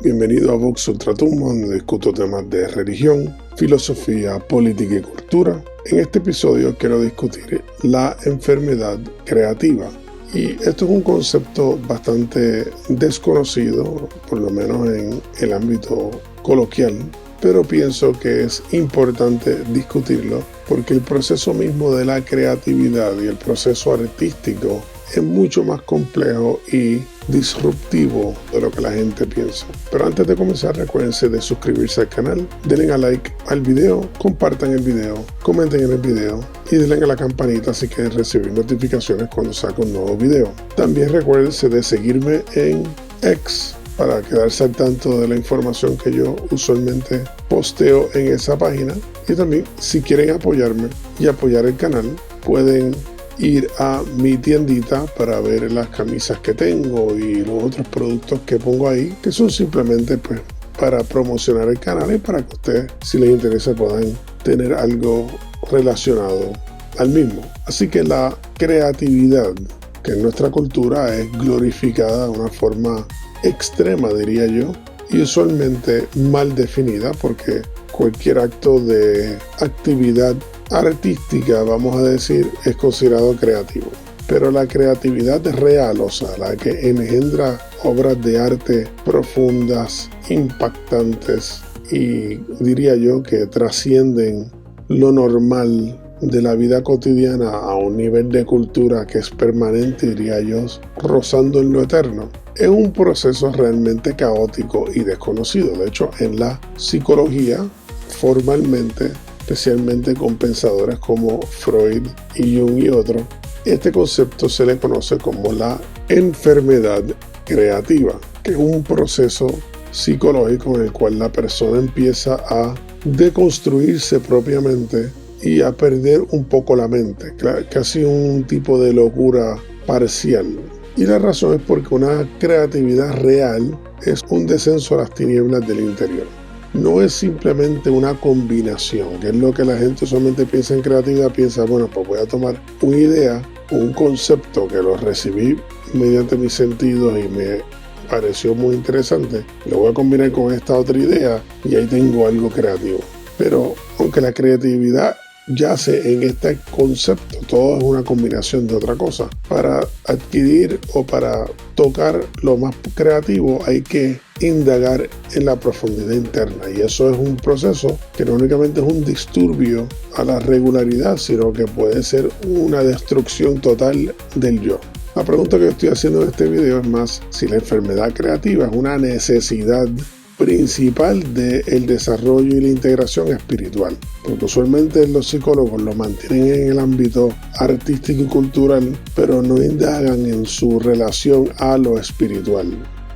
Bienvenido a Vox Ultratum, donde discuto temas de religión, filosofía, política y cultura. En este episodio quiero discutir la enfermedad creativa. Y esto es un concepto bastante desconocido, por lo menos en el ámbito coloquial, pero pienso que es importante discutirlo porque el proceso mismo de la creatividad y el proceso artístico es mucho más complejo y disruptivo de lo que la gente piensa. Pero antes de comenzar, recuérdense de suscribirse al canal, denle a like al video, compartan el video, comenten en el video y denle a la campanita si quieren recibir notificaciones cuando saco un nuevo video. También recuérdense de seguirme en X para quedarse al tanto de la información que yo usualmente posteo en esa página. Y también, si quieren apoyarme y apoyar el canal, pueden ir a mi tiendita para ver las camisas que tengo y los otros productos que pongo ahí, que son simplemente para promocionar el canal y para que ustedes, si les interesa, puedan tener algo relacionado al mismo. Así que la creatividad, que en nuestra cultura es glorificada de una forma extrema, diría yo, y usualmente mal definida, porque cualquier acto de actividad artística, vamos a decir, es considerado creativo. Pero la creatividad real, o sea, la que engendra obras de arte profundas, impactantes y diría yo que trascienden lo normal de la vida cotidiana a un nivel de cultura que es permanente, diría yo, rozando en lo eterno, es un proceso realmente caótico y desconocido. De hecho, en la psicología, formalmente, especialmente con pensadores como Freud y Jung y otros, este concepto se le conoce como la enfermedad creativa, que es un proceso psicológico en el cual la persona empieza a deconstruirse propiamente y a perder un poco la mente, casi un tipo de locura parcial. Y la razón es porque una creatividad real es un descenso a las tinieblas del interior. No es simplemente una combinación, que es lo que la gente solamente piensa en creatividad, piensa, bueno, pues voy a tomar una idea, un concepto que lo recibí mediante mis sentidos y me pareció muy interesante, lo voy a combinar con esta otra idea y ahí tengo algo creativo. Pero aunque la creatividad yace en este concepto, todo es una combinación de otra cosa. Para adquirir o para tocar lo más creativo hay que indagar en la profundidad interna, y eso es un proceso que no únicamente es un disturbio a la regularidad, sino que puede ser una destrucción total del yo. La pregunta que yo estoy haciendo en este video es más si la enfermedad creativa es una necesidad principal del desarrollo y la integración espiritual, porque usualmente los psicólogos lo mantienen en el ámbito artístico y cultural, pero no indagan en su relación a lo espiritual.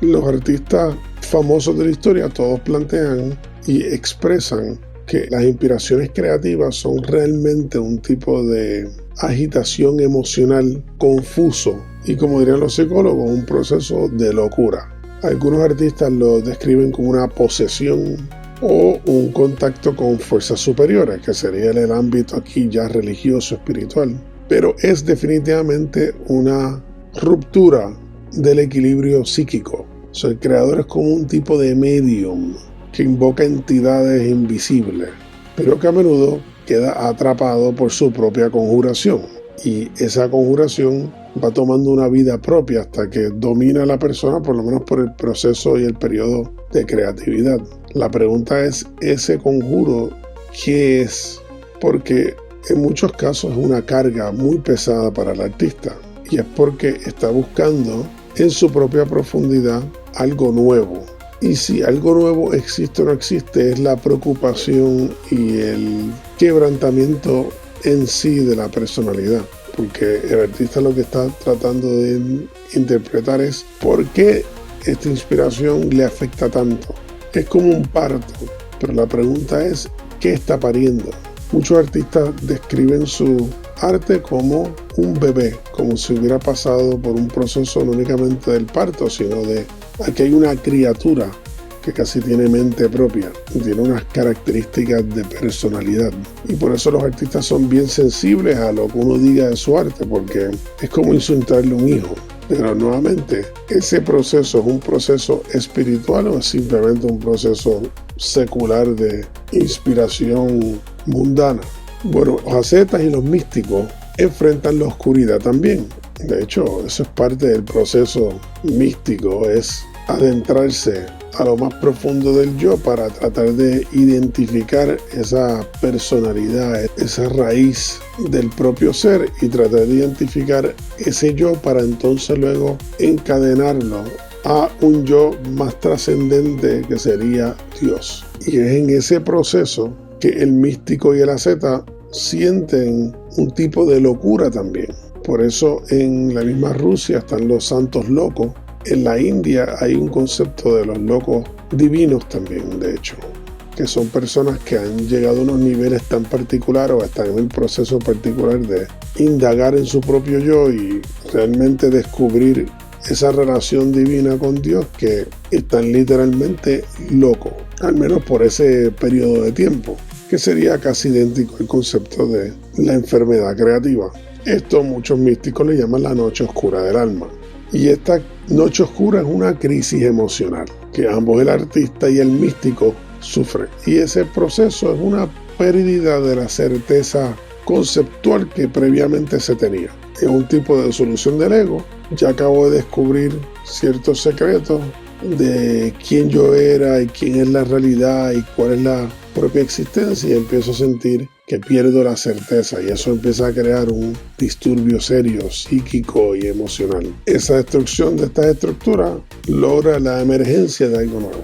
Los artistas famosos de la historia todos plantean y expresan que las inspiraciones creativas son realmente un tipo de agitación emocional confuso y, como dirían los psicólogos, un proceso de locura. Algunos artistas lo describen como una posesión o un contacto con fuerzas superiores, que sería el ámbito aquí ya religioso, espiritual. Pero es definitivamente una ruptura del equilibrio psíquico. O sea, el creador es como un tipo de medium que invoca entidades invisibles, pero que a menudo queda atrapado por su propia conjuración. Y esa conjuración va tomando una vida propia hasta que domina a la persona, por lo menos por el proceso y el periodo de creatividad. La pregunta es, ¿ese conjuro qué es? Porque en muchos casos es una carga muy pesada para el artista, y es porque está buscando en su propia profundidad algo nuevo. Y si algo nuevo existe o no existe, es la preocupación y el quebrantamiento en sí de la personalidad. Porque el artista lo que está tratando de interpretar es por qué esta inspiración le afecta tanto. Es como un parto, pero la pregunta es, ¿qué está pariendo? Muchos artistas describen su arte como un bebé, como si hubiera pasado por un proceso no únicamente del parto, sino de aquí hay una criatura que casi tiene mente propia, tiene unas características de personalidad. Y por eso los artistas son bien sensibles a lo que uno diga de su arte, porque es como insultarle a un hijo. Pero nuevamente, ¿ese proceso es un proceso espiritual o es simplemente un proceso secular de inspiración mundana? Bueno, los ascetas y los místicos enfrentan la oscuridad también. De hecho, eso es parte del proceso místico, es adentrarse a lo más profundo del yo para tratar de identificar esa personalidad, esa raíz del propio ser y tratar de identificar ese yo para entonces luego encadenarlo a un yo más trascendente que sería Dios. Y es en ese proceso que el místico y el asceta sienten un tipo de locura también. Por eso en la misma Rusia están los santos locos. En la India hay un concepto de los locos divinos también, de hecho, que son personas que han llegado a unos niveles tan particulares o están en un proceso particular de indagar en su propio yo y realmente descubrir esa relación divina con Dios, que están literalmente locos, al menos por ese periodo de tiempo, que sería casi idéntico al concepto de la enfermedad creativa. Esto muchos místicos le llaman la noche oscura del alma. Y esta noche oscura es una crisis emocional que ambos, el artista y el místico, sufren. Y ese proceso es una pérdida de la certeza conceptual que previamente se tenía. Es un tipo de solución del ego. Ya acabo de descubrir ciertos secretos de quién yo era y quién es la realidad y cuál es la propia existencia, y empiezo a sentir que pierdo la certeza, y eso empieza a crear un disturbio serio, psíquico y emocional. Esa destrucción de estas estructuras logra la emergencia de algo nuevo.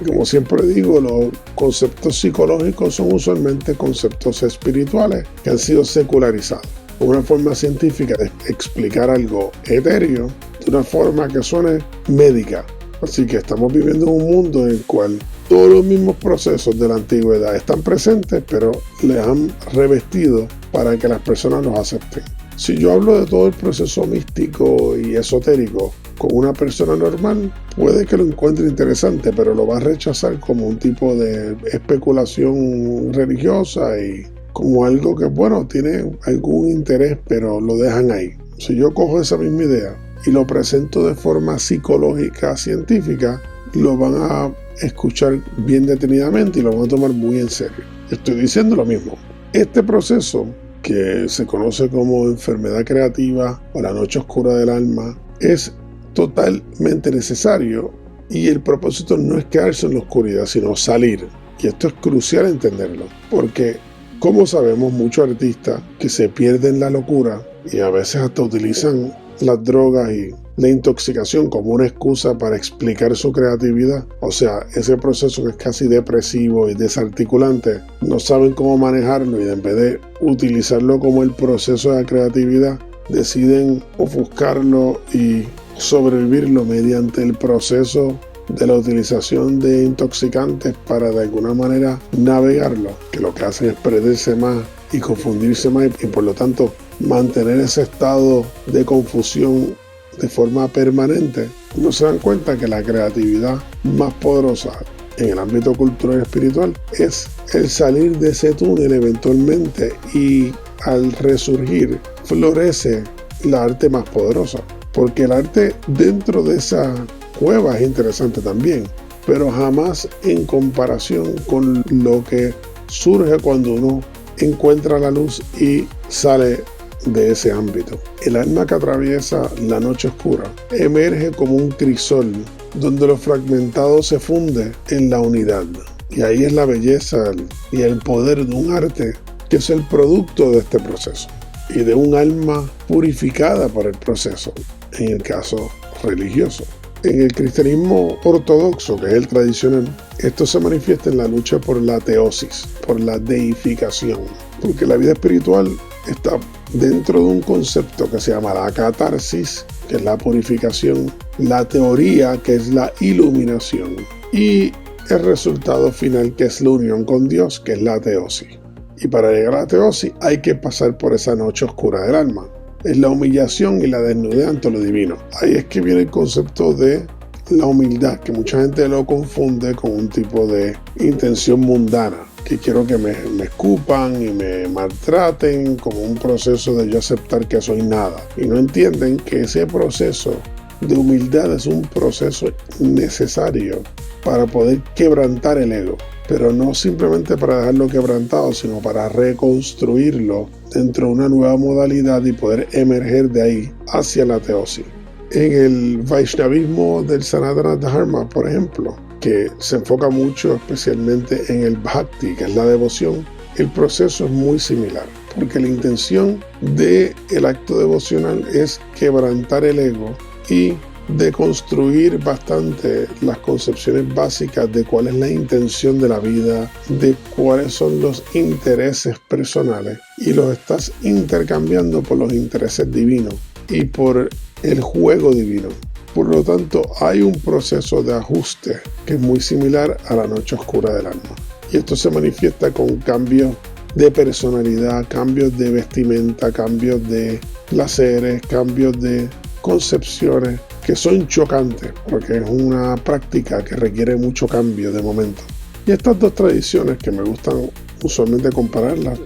Como siempre digo, los conceptos psicológicos son usualmente conceptos espirituales que han sido secularizados. Una forma científica de explicar algo etéreo de una forma que suene médica. Así que estamos viviendo en un mundo en el cual todos los mismos procesos de la antigüedad están presentes, pero les han revestido para que las personas los acepten. Si yo hablo de todo el proceso místico y esotérico con una persona normal, puede que lo encuentre interesante, pero lo va a rechazar como un tipo de especulación religiosa y como algo que, bueno, tiene algún interés, pero lo dejan ahí. Si yo cojo esa misma idea y lo presento de forma psicológica, científica, lo van a escuchar bien detenidamente y lo van a tomar muy en serio. Estoy diciendo lo mismo. Este proceso, que se conoce como enfermedad creativa o la noche oscura del alma, es totalmente necesario, y el propósito no es quedarse en la oscuridad, sino salir. Y esto es crucial entenderlo, porque como sabemos, muchos artistas que se pierden la locura y a veces hasta utilizan las drogas y la intoxicación como una excusa para explicar su creatividad. O sea, ese proceso que es casi depresivo y desarticulante, no saben cómo manejarlo, y en vez de utilizarlo como el proceso de la creatividad, deciden ofuscarlo y sobrevivirlo mediante el proceso de la utilización de intoxicantes para de alguna manera navegarlo, que lo que hacen es perderse más y confundirse más, y por lo tanto mantener ese estado de confusión de forma permanente. No se dan cuenta que la creatividad más poderosa en el ámbito cultural y espiritual es el salir de ese túnel eventualmente, y al resurgir florece la arte más poderosa, porque el arte dentro de esa cueva es interesante también, pero jamás en comparación con lo que surge cuando uno encuentra la luz y sale de ese ámbito. El alma que atraviesa la noche oscura emerge como un crisol donde lo fragmentado se funde en la unidad, y ahí es la belleza y el poder de un arte que es el producto de este proceso y de un alma purificada por el proceso, en el caso religioso. En el cristianismo ortodoxo, que es el tradicional, esto se manifiesta en la lucha por la teosis, por la deificación, porque la vida espiritual está dentro de un concepto que se llama la catarsis, que es la purificación, la teoría, que es la iluminación, y el resultado final, que es la unión con Dios, que es la teosis. Y para llegar a la teosis hay que pasar por esa noche oscura del alma. Es la humillación y la desnudez ante lo divino. Ahí es que viene el concepto de la humildad, que mucha gente lo confunde con un tipo de intención mundana. que quiero que me escupan y me maltraten, como un proceso de yo aceptar que soy nada. Y no entienden que ese proceso de humildad es un proceso necesario para poder quebrantar el ego, pero no simplemente para dejarlo quebrantado, sino para reconstruirlo dentro de una nueva modalidad y poder emerger de ahí hacia la teosis. En el Vaishnavismo del Sanatana Dharma, por ejemplo, que se enfoca mucho especialmente en el bhakti, que es la devoción, el proceso es muy similar, porque la intención del acto devocional es quebrantar el ego y deconstruir bastante las concepciones básicas de cuál es la intención de la vida, de cuáles son los intereses personales, y los estás intercambiando por los intereses divinos y por el juego divino. Por lo tanto, hay un proceso de ajuste que es muy similar a la noche oscura del alma. Y esto se manifiesta con cambios de personalidad, cambios de vestimenta, cambios de placeres, cambios de concepciones que son chocantes, porque es una práctica que requiere mucho cambio de momento. Y estas dos tradiciones, que me gustan usualmente compararlas,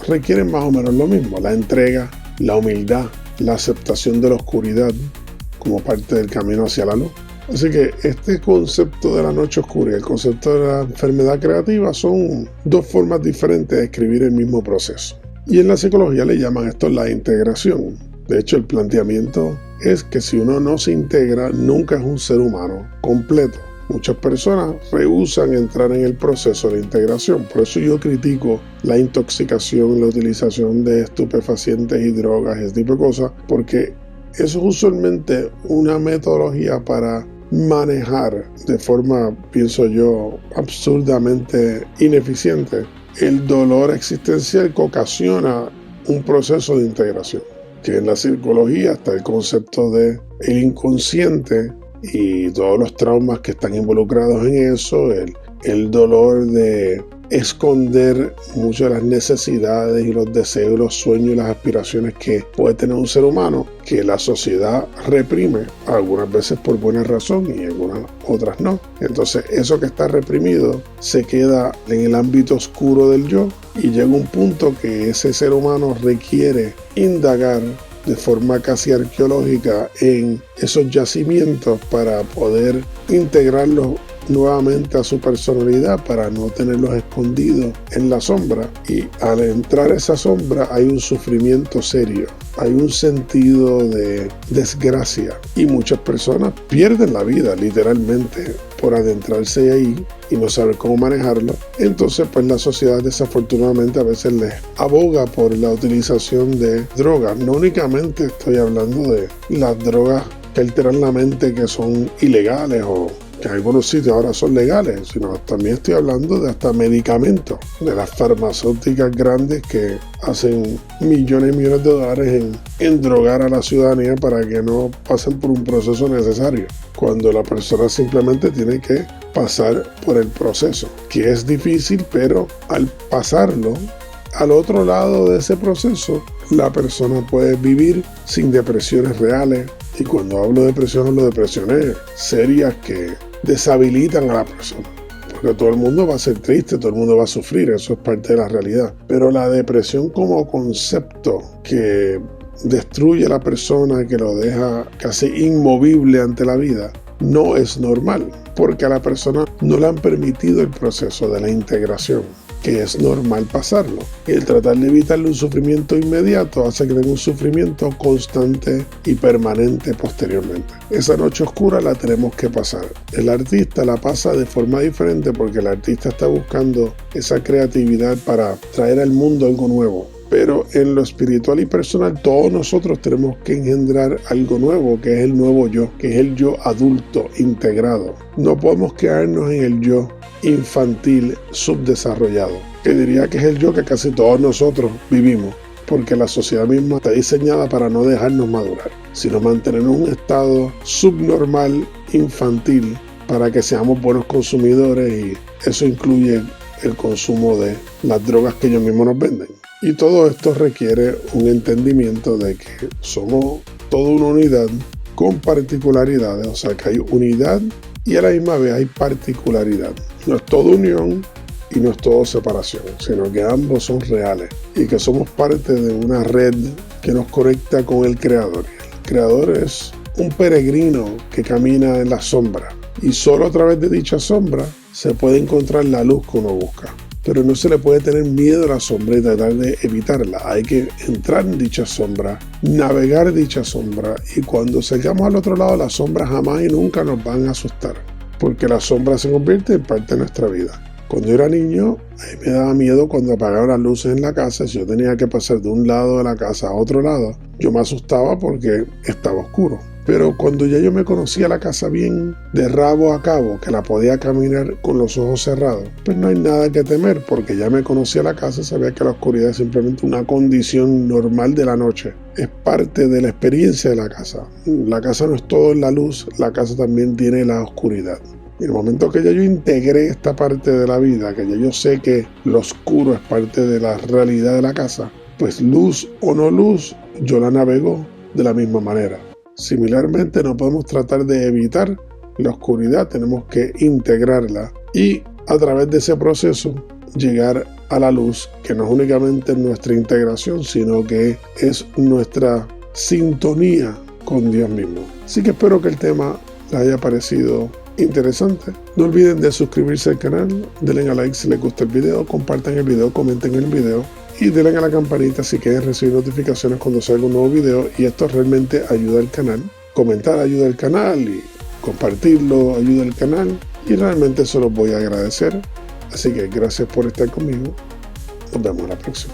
requieren más o menos lo mismo: la entrega, la humildad, la aceptación de la oscuridad como parte del camino hacia la luz. Así que este concepto de la noche oscura y el concepto de la enfermedad creativa son dos formas diferentes de describir el mismo proceso. Y en la psicología le llaman esto la integración. De hecho, el planteamiento es que si uno no se integra, nunca es un ser humano completo. Muchas personas rehúsan entrar en el proceso de integración. Por eso yo critico la intoxicación, la utilización de estupefacientes y drogas, ese tipo de cosas, porque eso es usualmente una metodología para manejar de forma, pienso yo, absurdamente ineficiente el dolor existencial que ocasiona un proceso de integración. Que en la psicología está el concepto de el inconsciente y todos los traumas que están involucrados en eso, el dolor de esconder muchas de las necesidades y los deseos, los sueños y las aspiraciones que puede tener un ser humano, que la sociedad reprime, algunas veces por buena razón y algunas otras no. Entonces eso que está reprimido se queda en el ámbito oscuro del yo, y llega un punto que ese ser humano requiere indagar de forma casi arqueológica en esos yacimientos para poder integrarlos nuevamente a su personalidad, para no tenerlos escondidos en la sombra. Y al entrar a esa sombra hay un sufrimiento serio, hay un sentido de desgracia, y muchas personas pierden la vida literalmente por adentrarse ahí y no saber cómo manejarlo. Entonces pues la sociedad desafortunadamente a veces les aboga por la utilización de drogas. No únicamente estoy hablando de las drogas que alteran la mente, que son ilegales o que en algunos sitios ahora son legales, sino también estoy hablando de hasta medicamentos, de las farmacéuticas grandes que hacen millones y millones de dólares en drogar a la ciudadanía para que no pasen por un proceso necesario, cuando la persona simplemente tiene que pasar por el proceso, que es difícil, pero al pasarlo, al otro lado de ese proceso, la persona puede vivir sin depresiones reales. Y cuando hablo de depresión, hablo de depresiones serias que deshabilitan a la persona, porque todo el mundo va a ser triste, todo el mundo va a sufrir, eso es parte de la realidad. Pero la depresión como concepto que destruye a la persona, que lo deja casi inmovible ante la vida, no es normal, porque a la persona no le han permitido el proceso de la integración, que es normal pasarlo. Y el tratar de evitarle un sufrimiento inmediato hace que tenga un sufrimiento constante y permanente posteriormente. Esa noche oscura la tenemos que pasar. El artista la pasa de forma diferente, porque el artista está buscando esa creatividad para traer al mundo algo nuevo. Pero en lo espiritual y personal, todos nosotros tenemos que engendrar algo nuevo, que es el nuevo yo, que es el yo adulto, integrado. No podemos quedarnos en el yo infantil subdesarrollado, que diría que es el yo que casi todos nosotros vivimos, porque la sociedad misma está diseñada para no dejarnos madurar, sino mantenernos en un estado subnormal, infantil, para que seamos buenos consumidores, y eso incluye el consumo de las drogas que ellos mismos nos venden. Y todo esto requiere un entendimiento de que somos toda una unidad con particularidades, o sea que hay unidad y a la misma vez hay particularidad. No es toda unión, y no es todo separación, sino que ambos son reales y que somos parte de una red que nos conecta con el Creador. El Creador es un peregrino que camina en la sombra y solo a través de dicha sombra se puede encontrar la luz que uno busca. Pero no se le puede tener miedo a la sombra y tratar de evitarla. Hay que entrar en dicha sombra, navegar dicha sombra, y cuando salgamos al otro lado, las sombras jamás y nunca nos van a asustar, porque la sombra se convierte en parte de nuestra vida. Cuando yo era niño, a mí me daba miedo cuando apagaban las luces en la casa. Si yo tenía que pasar de un lado de la casa a otro lado, yo me asustaba porque estaba oscuro. Pero cuando ya yo me conocía la casa bien, de rabo a cabo, que la podía caminar con los ojos cerrados, pues no hay nada que temer, porque ya me conocía la casa, sabía que la oscuridad es simplemente una condición normal de la noche. Es parte de la experiencia de la casa. La casa no es todo en la luz, la casa también tiene la oscuridad. En el momento que ya yo integré esta parte de la vida, que ya yo sé que lo oscuro es parte de la realidad de la casa, pues luz o no luz, yo la navego de la misma manera. Similarmente, no podemos tratar de evitar la oscuridad, tenemos que integrarla y a través de ese proceso llegar a la luz, que no es únicamente nuestra integración, sino que es nuestra sintonía con Dios mismo. Así que espero que el tema les haya parecido interesante. No olviden de suscribirse al canal, denle a like si les gusta el video, compartan el video, comenten el video y denle a la campanita si quieren recibir notificaciones cuando salga un nuevo video, y esto realmente ayuda al canal. Comentar ayuda al canal y compartirlo ayuda al canal, y realmente se los voy a agradecer. Así que gracias por estar conmigo. Nos vemos la próxima.